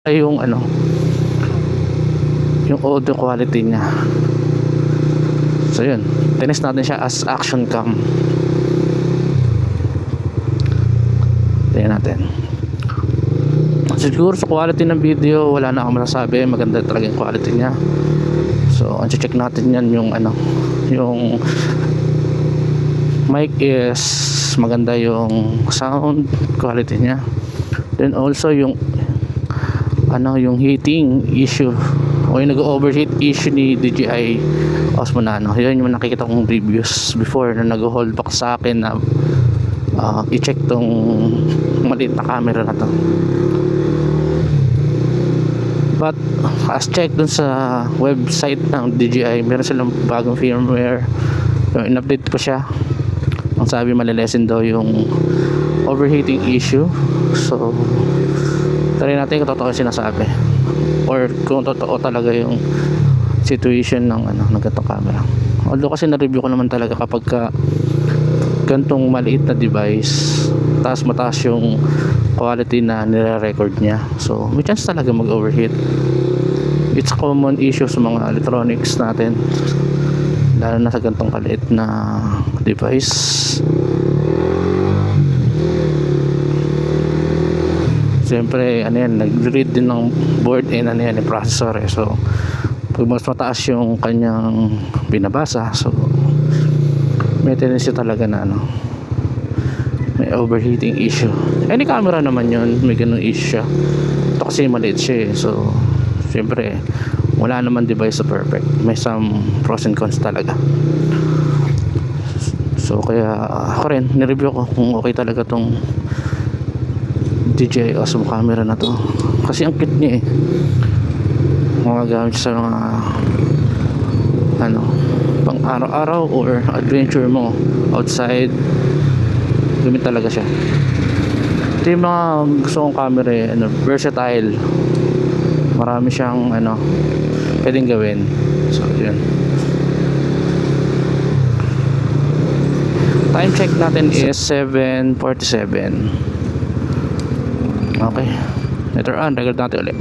ay yung ano, yung audio quality niya. So yun, tinest natin siya as action cam. Tingnan natin. Siguro sa quality ng video wala na akong masasabi, maganda talaga yung quality niya. So ang check natin yan yung ano, yung mic is maganda, yung sound quality niya. Then also yung ano, yung heating issue o yung nag-overheat issue ni DJI Osmo Nano, yun yung nakikita kong reviews before na nag-hold back sa akin na i-check tong maliit na camera na to. But as check dun sa website ng DJI, meron silang bagong firmware, yung in-update ko siya. Ang sabi malilesen daw yung overheating issue. So try natin kung totoo sinasabi or kung totoo talaga yung situation ng ano, ng ganitong camera. Although kasi na-review ko naman talaga kapag ka gantong maliit na device taas mataas yung quality na nire-record niya, so may chance talaga mag-overheat. It's common issue sa mga electronics natin, lalo na sa gantong kaliit na device. Siyempre ano yan, nag-read din ng board and ano yan, yung processor eh. So pag mas mataas yung kanyang binabasa, so may tendency talaga na ano, may overheating issue. Any camera naman yun, may ganun issue siya. Ito kasi maliit siya eh. So siyempre wala naman device sa perfect, may some pros and cons talaga. So kaya ako rin nireview ko kung okay talaga tong DJI Osmo camera na to, kasi ang cute niya eh. Magagamit sa mga ano, pang araw-araw or adventure mo outside, gamit talaga siya. Ito yung mga gusto kong camera eh, ano, versatile, marami siyang ano pwedeng gawin. So yun, time check natin is 7:47. Okay, later on record natin ulit.